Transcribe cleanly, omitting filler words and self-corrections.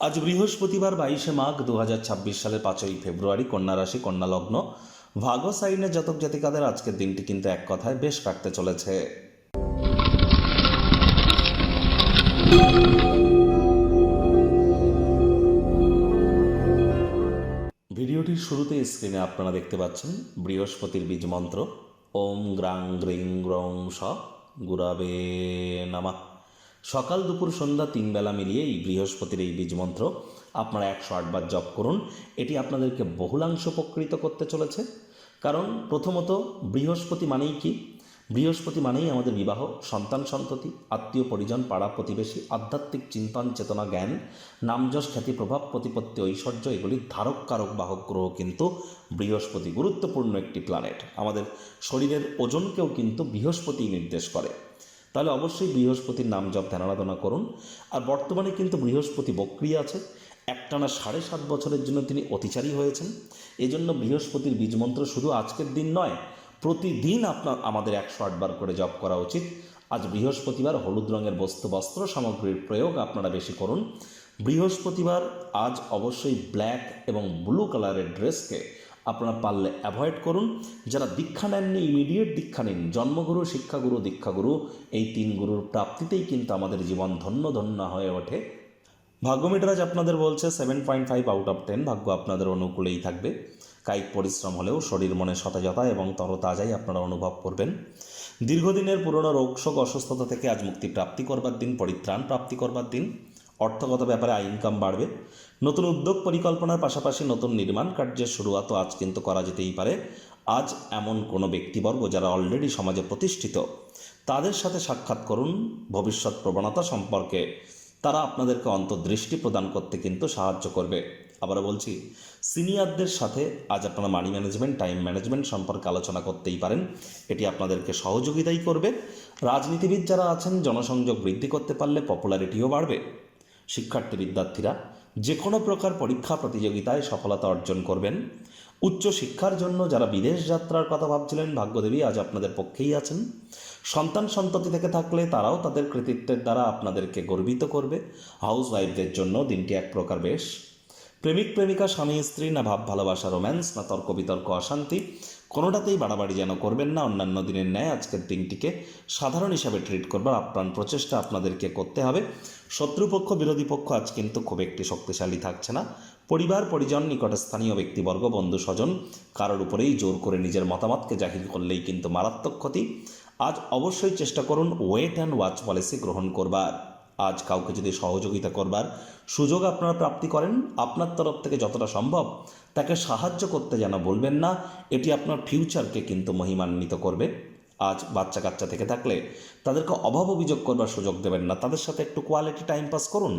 আজ বৃহস্পতিবার 22 মাঘ 2026 সালের 5ই ফেব্রুয়ারি, কন্যা রাশি, কন্যা লগ্ন, ভাগ্য সাইনের জাতক জাতিকাদের আজকের দিনটি কিন্তু এক কথায় বেশ কাটতে চলেছে। ভিডিওটির শুরুতে স্ক্রিনে আপনারা দেখতে পাচ্ছেন বৃহস্পতির বীজ মন্ত্র ওম গ্রাং গ্রিং গ্রং স গুরাবে নামা। সকাল দুপুর সন্ধ্যা 3 বেলা মিলিয়ে এই বৃহস্পতির এই বীজ মন্ত্র আপনারা 108 বার জপ করুন। এটি আপনাদেরকে বহুলাংশ উপকৃত করতে চলেছে। কারণ প্রথমত বৃহস্পতি মানেই কি? বৃহস্পতি মানেই আমাদের বিবাহ, সন্তান সন্ততি, আত্মীয় পরিজন, পাড়া প্রতিবেশী, আধ্যাত্মিক চিন্তন চেতনা, জ্ঞান, নামযশ, খ্যাতি, প্রভাব, প্রতিপত্তি, ঐশ্বর্য, এগুলির ধারক কারক বাহক গ্রহ কিন্তু বৃহস্পতি। গুরুত্বপূর্ণ একটি প্ল্যানেট, আমাদের শরীরের ওজনকেও কিন্তু বৃহস্পতি নির্দেশ করে। তাহলে অবশ্যই বৃহস্পতির নাম জপ ধ্যান আরাধনা করুন। আর বর্তমানে কিন্তু বৃহস্পতি বক্রী আছে, একটানা 7.5 বছরের জন্য তিনি অতিচারী হয়েছেন। এজন্য বৃহস্পতির বীজমন্ত্র শুধু আজকের দিন নয়, প্রতিদিন আমাদের 108 বার করে জপ করা উচিত। আজ বৃহস্পতিবার, হলুদ রঙের বস্ত্র সামগ্রীর প্রয়োগ আপনারা বেশি করুন। বৃহস্পতিবার আজ অবশ্যই ব্ল্যাক এবং ব্লু কালারের ড্রেসকে আপনারা পারলে অ্যাভয়েড করুন। যারা দীক্ষা নেননি, ইমিডিয়েট দীক্ষা নিন। জন্মগুরু, শিক্ষাগুরু, দীক্ষাগুরু, এই 3 গুরুর প্রাপ্তিতেই কিন্তু আমাদের জীবন ধন্য ধন্য হয়ে ওঠে। ভাগ্যমিটার আজ আপনাদের বলছে 7.5 আউট অফ 10। ভাগ্য আপনাদের অনুকূলেই থাকবে। কায়িক পরিশ্রম হলেও শরীর মনে সতেজতা এবং তরতাজাই আপনারা অনুভব করবেন। দীর্ঘদিনের পুরনো রোগশোক, অসুস্থতা থেকে আজ মুক্তি প্রাপ্তি করবার দিন, পরিত্রাণ প্রাপ্তি করবার দিন। অর্থগত ব্যাপারে ইনকাম বাড়বে। নতুন উদ্যোগ পরিকল্পনার পাশাপাশি নতুন নির্মাণ কার্যের শুরুয়াতও আজ কিন্তু করা যেতেই পারে। আজ এমন কোনো ব্যক্তিবর্গ যারা অলরেডি সমাজে প্রতিষ্ঠিত, তাদের সাথে সাক্ষাৎ করুন। ভবিষ্যৎ প্রবণতা সম্পর্কে তারা আপনাদেরকে অন্তর্দৃষ্টি প্রদান করতে কিন্তু সাহায্য করবে। আবারও বলছি, সিনিয়রদের সাথে আজ আপনারা মানি ম্যানেজমেন্ট, টাইম ম্যানেজমেন্ট সম্পর্কে আলোচনা করতেই পারেন। এটি আপনাদেরকে সহযোগিতাই করবে। রাজনীতিবিদ যারা আছেন, জনসংযোগ বৃদ্ধি করতে পারলে পপুলারিটিও বাড়বে। শিক্ষার্থী বিদ্যার্থীরা যে কোনো প্রকার পরীক্ষা প্রতিযোগিতায় সফলতা অর্জন করবেন। উচ্চ শিক্ষার জন্য যারা বিদেশ যাত্রার কথা ভাবছিলেন, ভাগ্যদেবী আজ আপনাদের পক্ষেই আছেন। সন্তান সন্ততি থেকে থাকলে তারাও তাদের কৃতিত্বের দ্বারা আপনাদেরকে গর্বিত করবে। হাউস ওয়াইফদের জন্য দিনটি এক প্রকার বেশ। প্রেমিক প্রেমিকা, স্বামী স্ত্রী, না ভাব ভালোবাসা, রোম্যান্স, না তর্ক বিতর্ক, অশান্তি, কোনোটাতেই বাড়াবাড়ি যেন করবেন না। অন্যান্য দিনের ন্যায় আজকের দিনটিকে সাধারণ হিসাবে ট্রিট করবার আপ্রাণ প্রচেষ্টা আপনাদেরকে করতে হবে। শত্রুপক্ষ, বিরোধী পক্ষ আজ কিন্তু খুব একটি শক্তিশালী থাকছে না। পরিবার পরিজন, নিকটস্থানীয় ব্যক্তিবর্গ, বন্ধু স্বজন, কারোর উপরেই জোর করে নিজের মতামতকে জাহির করলেই কিন্তু মারাত্মক ক্ষতি। আজ অবশ্যই চেষ্টা করুন ওয়েট অ্যান্ড ওয়াচ পলিসি গ্রহণ করবার। আজ কাউকে যদি সহযোগিতা করবার সুযোগ আপনারা প্রাপ্তি করেন, আপনার তরফ থেকে যতটা সম্ভব তাকে সাহায্য করতে যেন বলবেন না। এটি আপনার ফিউচারকে কিন্তু মহিমান্বিত করবে। আজ বাচ্চা কাচ্চা থেকে থাকলে তাদেরকে অভাব অভিযোগ করবার সুযোগ দেবেন না, তাদের সাথে একটু কোয়ালিটি টাইম পাস করুন।